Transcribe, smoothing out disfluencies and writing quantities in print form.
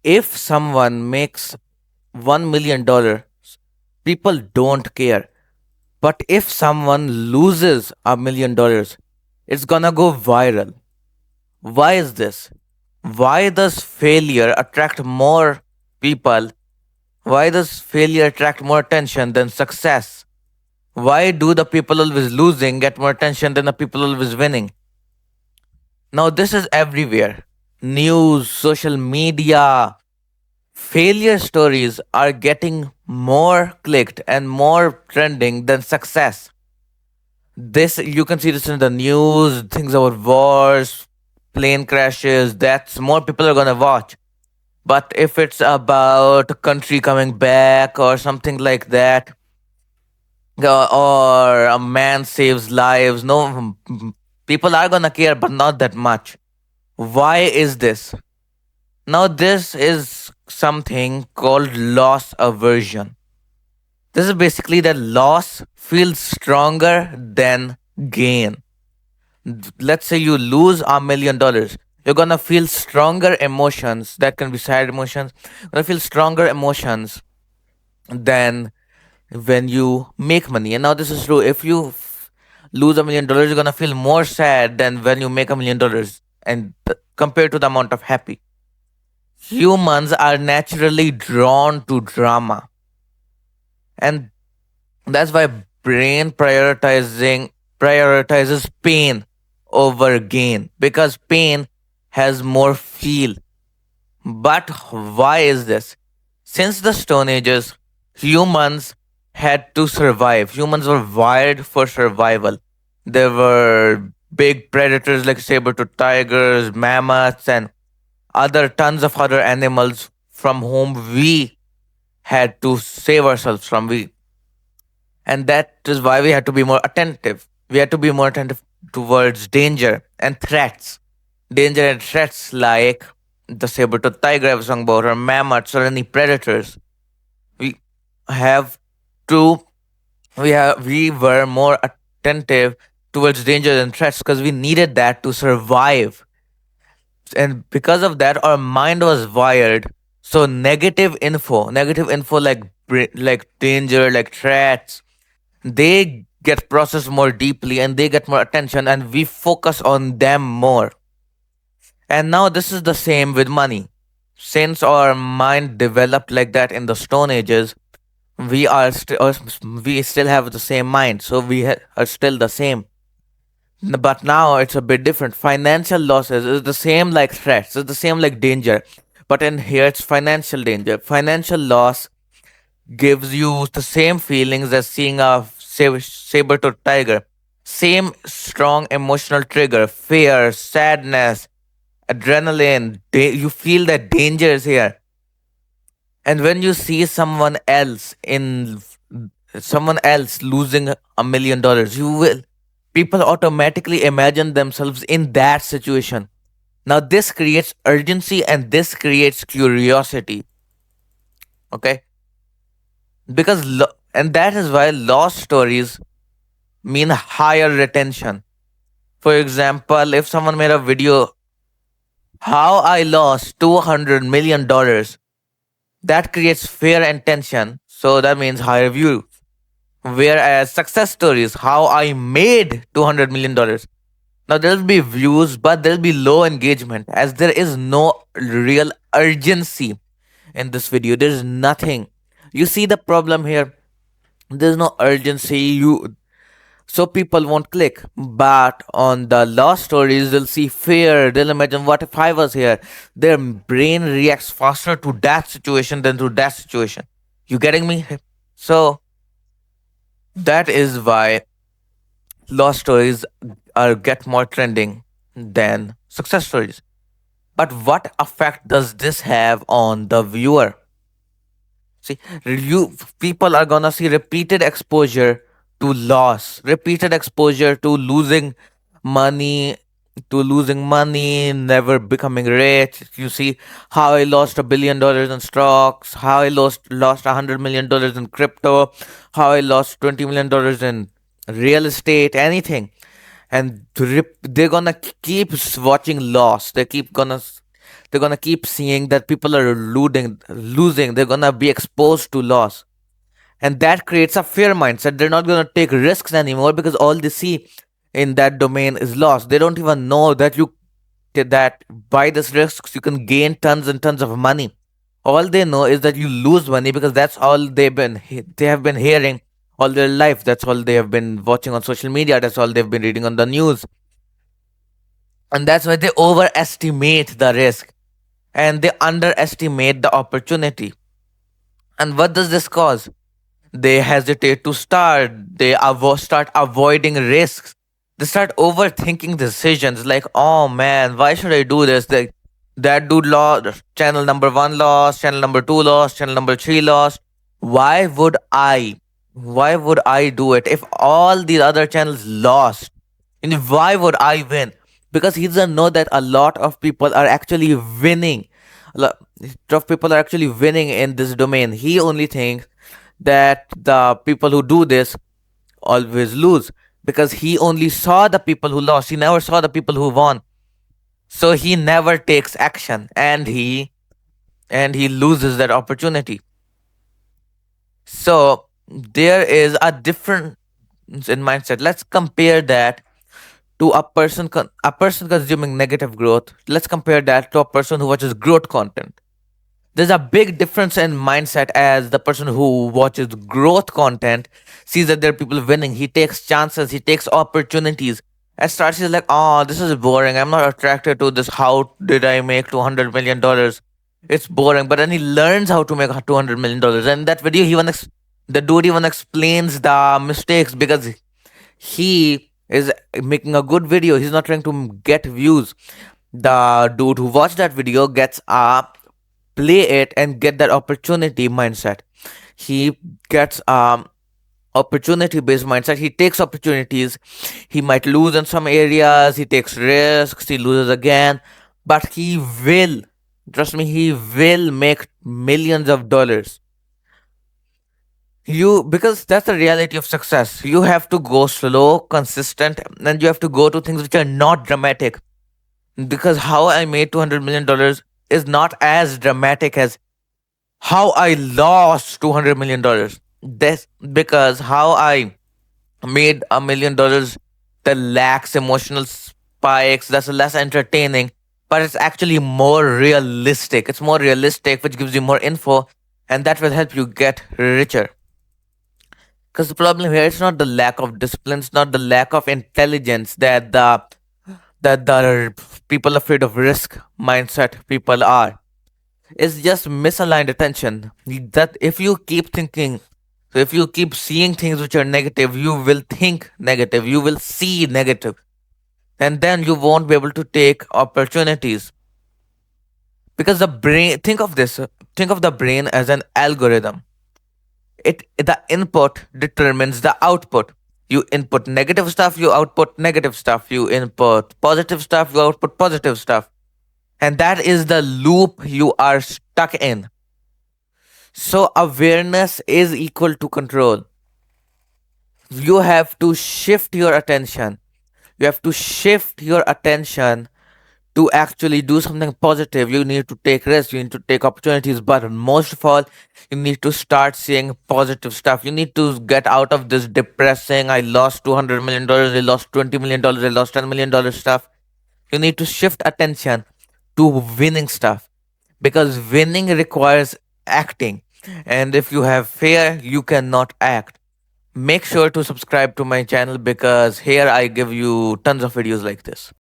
If someone makes $1 million, people don't care. But if someone loses $1 million, it's gonna go viral. Why is this? Why does failure attract more people? Why does failure attract more attention than success? Why do the people always losing get more attention than the people always winning? Now, this is everywhere. News, social media, failure stories are getting more clicked and more trending than success. This you can see this in the news, things about wars, plane crashes, that's more people are gonna watch. But if it's about a country coming back or something like that, or a man saves lives, no, people are gonna care, but not that much. Why is this? Now, this is something called loss aversion. This is basically that loss feels stronger than gain. Let's say you lose $1 million, you're gonna feel stronger emotions. That can be sad emotions. You're gonna feel stronger emotions than when you make money. And now this is true. If you lose $1 million, you're gonna feel more sad than when you make $1 million, and compared to the amount of happy. Humans are naturally drawn to drama, and that's why brain prioritizes pain over gain, because pain has more feel. But why is this? Since the Stone Ages, humans had to survive. Humans were wired for survival. There were big predators like saber-tooth tigers, mammoths, and other tons of other animals from whom we had to save ourselves from. And that is why we had to be more attentive. We had to be more attentive towards danger and threats. Danger and threats like the saber-tooth tiger I was talking about, or mammoths, or any predators. We have to we were more attentive towards danger and threats because we needed that to survive. And because of that, our mind was wired. So negative info like like danger, like threats, they get processed more deeply and they get more attention, and we focus on them more. And now this is the same with money. Since our mind developed like that in the Stone Ages, we still have the same mind, so are still the same. But now it's a bit different. Financial losses is the same like threats, it's the same like danger, but in here it's financial danger. Financial loss gives you the same feelings as seeing a saber-tooth tiger. Same strong emotional trigger, fear, sadness, adrenaline. You feel that danger is here. And when you see someone else losing $1 million, people automatically imagine themselves in that situation. Now this creates urgency and this creates curiosity. Okay, and that is why lost stories mean higher retention. For example, if someone made a video, how I lost $200 million, that creates fear and tension. So that means higher view. Whereas success stories, how I made $200 million. Now there'll be views, but there'll be low engagement as there is no real urgency in this video. There's nothing. You see the problem here? There's no urgency. So people won't click. But on the lost stories, they'll see fear. They'll imagine, what if I was here? Their brain reacts faster to that situation than to that situation. You getting me? So that is why lost stories are get more trending than success stories. But what effect does this have on the viewer? See, people are gonna see repeated exposure to loss, repeated exposure money, to losing money, never becoming rich. You see how I lost $1 billion in stocks, how I lost $100 million in crypto, how I lost $20 million in real estate, anything. And they're gonna keep watching loss. They keep gonna They're gonna keep seeing that people are losing. They're gonna be exposed to loss, and that creates a fear mindset. They're not gonna take risks anymore because all they see in that domain is loss. They don't even know that that by this risks you can gain tons and tons of money. All they know is that you lose money because that's all they have been hearing all their life. That's all they have been watching on social media. That's all they've been reading on the news. And that's why they overestimate the risk and they underestimate the opportunity. And what does this cause? They hesitate to start. They start avoiding risks. They start overthinking decisions like, oh man, why should I do this? That dude lost, channel number one lost, channel number two lost, channel number three lost. Why would I? Why would I do it if all the other channels lost? And why would I win? Because he doesn't know that a lot of people are actually winning. A lot of people are actually winning in this domain. He only thinks that the people who do this always lose because he only saw the people who lost. He never saw the people who won. So he never takes action and he loses that opportunity. So there is a difference in mindset. Let's compare that to a person consuming negative growth. Let's compare that to a person who watches growth content. There's a big difference in mindset as the person who watches growth content sees that there are people winning. He takes chances, he takes opportunities. At starts, he's like, oh, this is boring. I'm not attracted to this. How did I make $200 million? It's boring. But then he learns how to make $200 million. And in that video, the dude even explains the mistakes because he is making a good video. He's not trying to get views. The dude who watched that video gets up, play it, and get that opportunity mindset. He gets opportunity based mindset. He takes opportunities. He might lose in some areas. He takes risks. He loses again, but he will. Trust me, he will make millions of dollars. Because that's the reality of success. You have to go slow, consistent, and you have to go to things which are not dramatic. Because how I made $200 million is not as dramatic as how I lost $200 million. This because how I made $1 million that lacks emotional spikes. That's less entertaining, but it's actually more realistic. It's more realistic, which gives you more info, and that will help you get richer. Because the problem here is not the lack of discipline, it's not the lack of intelligence that the people afraid of risk mindset people are. It's just misaligned attention. That if you keep thinking, so if you keep seeing things which are negative, you will think negative, you will see negative, and then you won't be able to take opportunities. Because the brain, think of the brain as an algorithm. The input determines the output. You input negative stuff, you output negative stuff. You input positive stuff, you output positive stuff. And that is the loop you are stuck in. So awareness is equal to control. You have to shift your attention. You have to shift your attention to actually do something positive. You need to take risks, you need to take opportunities, but most of all, you need to start seeing positive stuff. You need to get out of this depressing, I lost $200 million, I lost $20 million, I lost $10 million stuff. You need to shift attention to winning stuff because winning requires acting. And if you have fear, you cannot act. Make sure to subscribe to my channel because here I give you tons of videos like this.